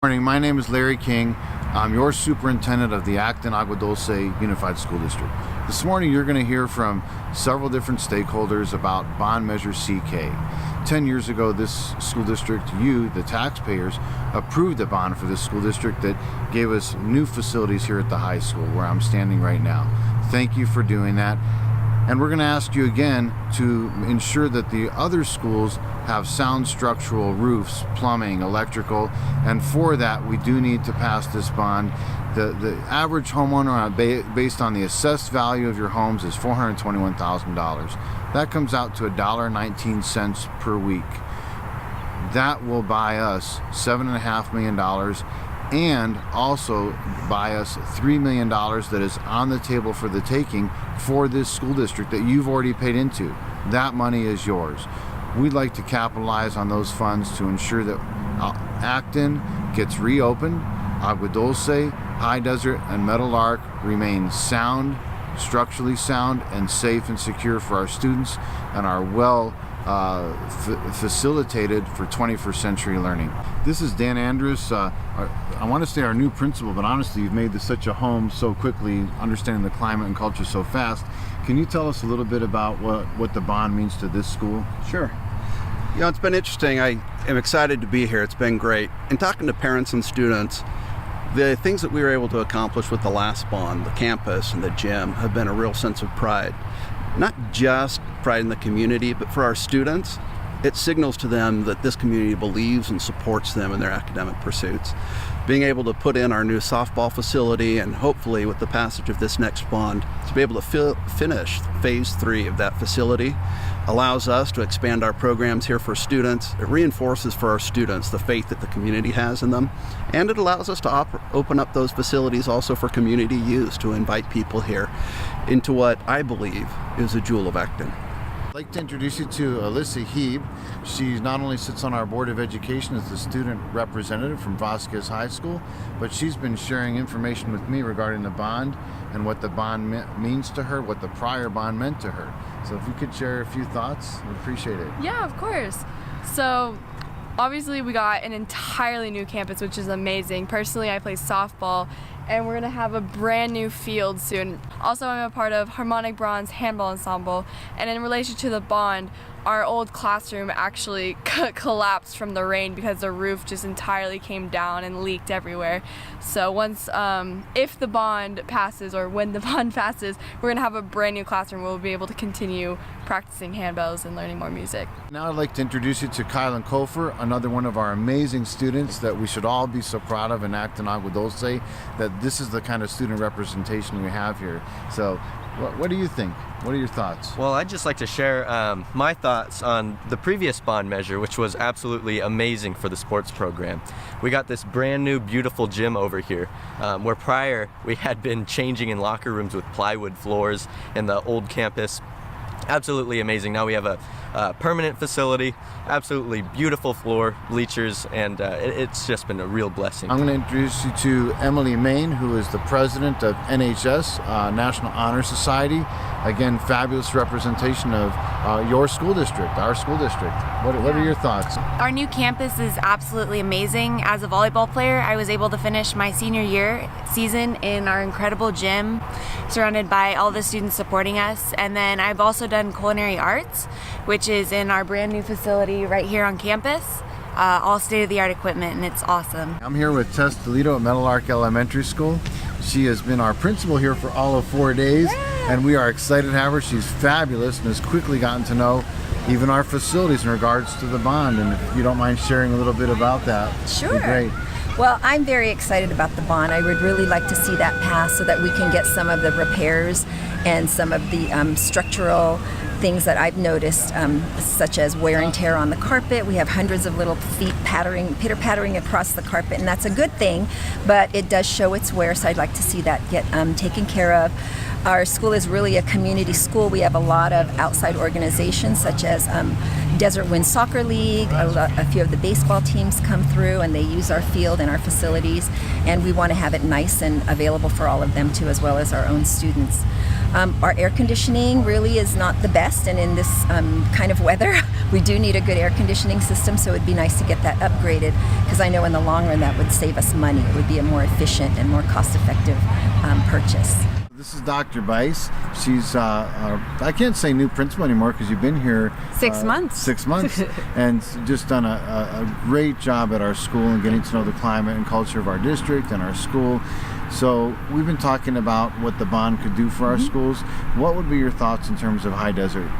Morning, my name is Larry King. I'm your superintendent of the Acton Agua Dulce Unified School District. This morning you're going to hear from several different stakeholders about bond measure CK. 10 years ago this school district, you, the taxpayers, approved a bond for this school district that gave us new facilities here at the high school where I'm standing right now. Thank you for doing that. And we're going to ask you again to ensure that the other schools have sound structural roofs, plumbing, electrical, and for that we do need to pass this bond. The average homeowner based on the assessed value of your homes is $421,000. That comes out to $1.19 per week. That will buy us $7.5 million and also buy us $3 million that is on the table for the taking for this school district that you've already paid into. That money is yours. We'd like to capitalize on those funds to ensure that Acton gets reopened, Agua Dulce, High Desert, and Meadow Lark remain sound, structurally sound, and safe and secure for our students and are facilitated for 21st century learning. This is Dan Andrews. I want to say our new principal, but honestly you've made this such a home so quickly, understanding the climate and culture so fast. Can you tell us a little bit about what the bond means to this school? Sure. You know, it's been interesting. I am excited to be here. It's been great. In talking to parents and students, the things that we were able to accomplish with the last bond, the campus and the gym, have been a real sense of pride. Not just pride in the community, but for our students, it signals to them that this community believes and supports them in their academic pursuits. Being able to put in our new softball facility and hopefully with the passage of this next bond to be able to finish phase 3 of that facility allows us to expand our programs here for students. It reinforces for our students the faith that the community has in them, and it allows us to open up those facilities also for community use to invite people here into what I believe is a jewel of Acton. I'd like to introduce you to Alyssa Heeb. She not only sits on our Board of Education as the student representative from Vasquez High School, but she's been sharing information with me regarding the bond and what the bond means to her, what the prior bond meant to her. So if you could share a few thoughts, we'd appreciate it. Yeah, of course. So obviously we got an entirely new campus, which is amazing. Personally, I play softball, and we're gonna have a brand new field soon. Also, I'm a part of Harmonic Bronze Handball Ensemble, and in relation to the bond, our old classroom actually collapsed from the rain because the roof just entirely came down and leaked everywhere. So once, if the bond passes, or when the bond passes, we're gonna have a brand new classroom where we'll be able to continue practicing handbells and learning more music. Now I'd like to introduce you to Kylan Kofer, another one of our amazing students that we should all be so proud of in Acton Agua Dulce, that this is the kind of student representation we have here. So what do you think? What are your thoughts? Well, I'd just like to share my thoughts on the previous bond measure, which was absolutely amazing for the sports program. We got this brand new beautiful gym over here, where prior we had been changing in locker rooms with plywood floors in the old campus. Absolutely amazing. Now we have a permanent facility, absolutely beautiful floor, bleachers, and it's just been a real blessing. I'm going to introduce you to Emily Main, who is the president of NHS, National Honor Society. Again, fabulous representation of your school district, our school district. What are your thoughts? Our new campus is absolutely amazing. As a volleyball player, I was able to finish my senior year season in our incredible gym, surrounded by all the students supporting us. And then I've also done culinary arts, which is in our brand new facility right here on campus. All state-of-the-art equipment, and it's awesome. I'm here with Tess Toledo at Meadow Lark Elementary School. She has been our principal here for all of 4 days, and we are excited to have her. She's fabulous and has quickly gotten to know even our facilities in regards to the bond. And if you don't mind sharing a little bit about that, Sure. it'd be great. Well, I'm very excited about the bond. I would really like to see that pass so that we can get some of the repairs and some of the structural things that I've noticed, such as wear and tear on the carpet. We have hundreds of little feet pitter-pattering across the carpet, and that's a good thing, but it does show its wear, so I'd like to see that get taken care of. Our school is really a community school. We have a lot of outside organizations such as Desert Wind Soccer League. A few of the baseball teams come through and they use our field and our facilities, and we want to have it nice and available for all of them too, as well as our own students. Our air conditioning really is not the best, and in this kind of weather, We do need a good air conditioning system, so it'd be nice to get that upgraded, because I know in the long run that would save us money. It would be a more efficient and more cost-effective purchase. This is Dr. Bice. She's, I can't say new principal anymore because you've been here 6 months. 6 months, and just done a great job at our school and getting to know the climate and culture of our district and our school. So we've been talking about what the bond could do for our schools. What would be your thoughts in terms of High Desert?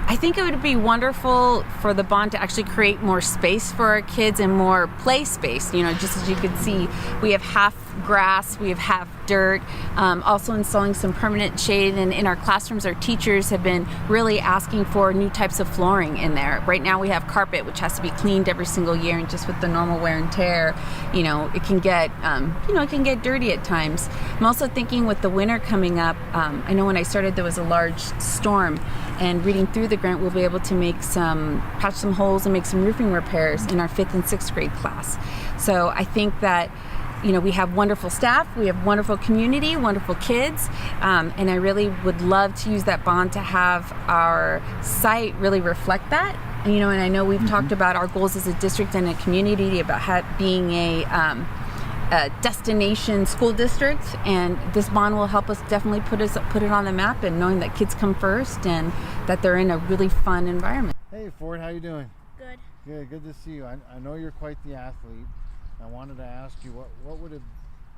I think it would be wonderful for the bond to actually create more space for our kids and more play space. You know, just as you can see, we have half grass, we have half dirt, also installing some permanent shade, and in our classrooms our teachers have been really asking for new types of flooring in there. Right now we have carpet which has to be cleaned every single year, and just with the normal wear and tear, you know, it can get it can get dirty at times. I'm also thinking with the winter coming up, I know when I started there was a large storm, and reading through the grant we'll be able to patch some holes and make some roofing repairs in our 5th and 6th grade class. So I think that, you know, we have wonderful staff, we have wonderful community, wonderful kids, and I really would love to use that bond to have our site really reflect that. You know, and I know we've talked about our goals as a district and a community about being a destination school district, and this bond will help us definitely put it on the map, and knowing that kids come first and that they're in a really fun environment. Hey Ford, how you doing? Good. Good to see you. I know you're quite the athlete. I wanted to ask you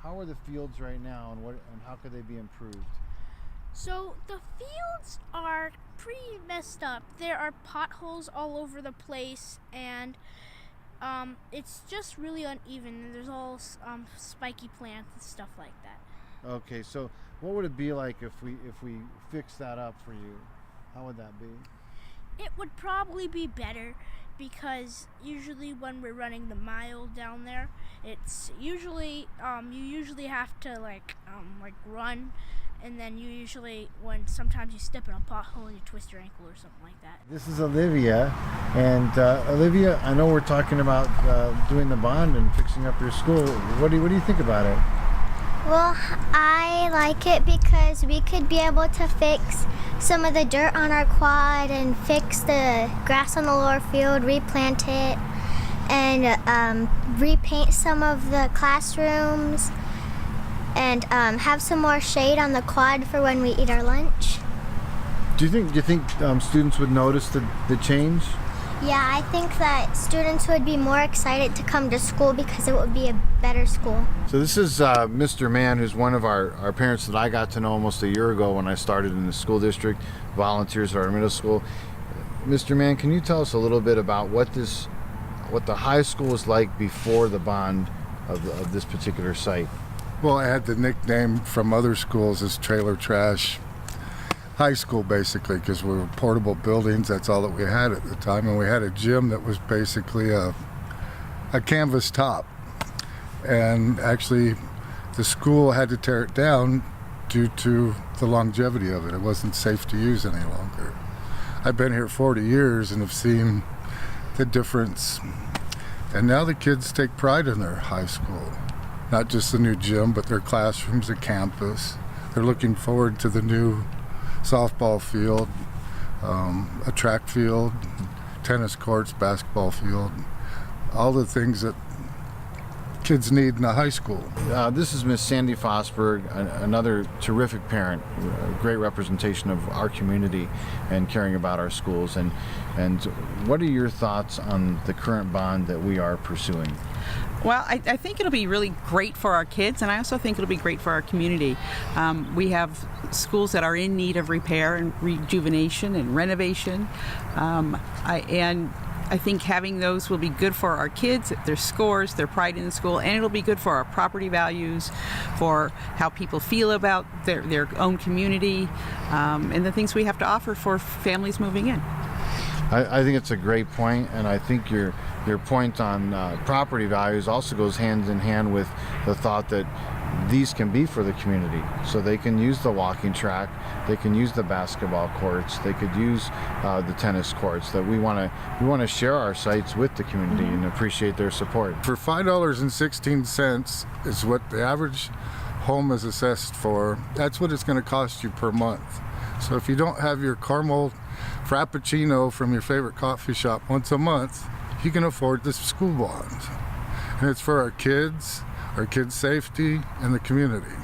how are the fields right now, and how could they be improved? So the fields are pretty messed up. There are potholes all over the place, and it's just really uneven. There's all spiky plants and stuff like that. Okay, so what would it be like if we fix that up for you? How would that be? It would probably be better, because usually when we're running the mile down there, it's usually you usually have to like run, and then sometimes you step in a pothole and you twist your ankle or something like that. This is Olivia, and Olivia, I know we're talking about doing the bond and fixing up your school. What do you think about it? Well, I like it because we could be able to fix some of the dirt on our quad and fix the grass on the lower field, replant it, and repaint some of the classrooms, and have some more shade on the quad for when we eat our lunch. Do you think students would notice the change? Yeah, I think that students would be more excited to come to school because it would be a better school. So this is Mr. Mann, who's one of our parents that I got to know almost a year ago when I started in the school district, volunteers at our middle school. Mr. Mann, can you tell us a little bit about what the high school was like before the bond of this particular site? Well, I had the nickname from other schools as Trailer Trash High School, basically, because we were portable buildings. That's all that we had at the time, and we had a gym that was basically a canvas top. And actually, the school had to tear it down due to the longevity of it. It wasn't safe to use any longer. I've been here 40 years and have seen the difference. And now the kids take pride in their high school. Not just the new gym, but their classrooms, the campus. They're looking forward to the new softball field, a track field, tennis courts, basketball field, all the things that kids need in a high school. This is Miss Sandy Fosberg, another terrific parent, a great representation of our community and caring about our schools. And what are your thoughts on the current bond that we are pursuing? Well, I think it'll be really great for our kids, and I also think it'll be great for our community. We have schools that are in need of repair and rejuvenation and renovation, and I think having those will be good for our kids, their scores, their pride in the school, and it'll be good for our property values, for how people feel about their own community, and the things we have to offer for families moving in. I think it's a great point, and I think your point on property values also goes hand in hand with the thought that these can be for the community. So they can use the walking track, they can use the basketball courts, they could use the tennis courts. That we want to share our sites with the community and appreciate their support. For $5.16 is what the average home is assessed for. That's what it's going to cost you per month. So if you don't have your Carmel Frappuccino from your favorite coffee shop once a month, you can afford this school bond. And it's for our kids' safety, and the community.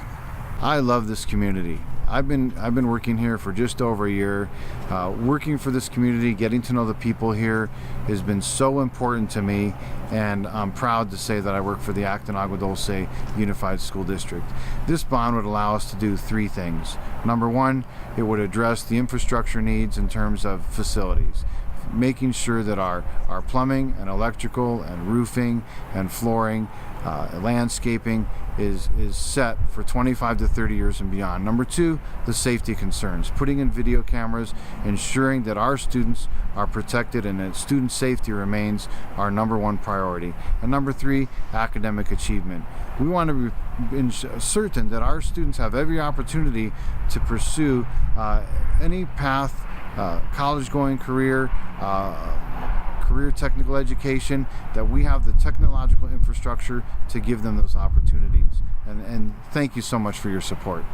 I love this community. I've been working here for just over a year. Working for this community, getting to know the people here has been so important to me, and I'm proud to say that I work for the Acton Agua Dulce Unified School District. This bond would allow us to do three things. Number one, it would address the infrastructure needs in terms of facilities, making sure that our plumbing and electrical and roofing and flooring, landscaping is set for 25 to 30 years and beyond. Number two, the safety concerns, putting in video cameras, ensuring that our students are protected and that student safety remains our number one priority. And number three, academic achievement. We want to be certain that our students have every opportunity to pursue any path, college-going career, career technical education, that we have the technological infrastructure to give them those opportunities. And thank you so much for your support.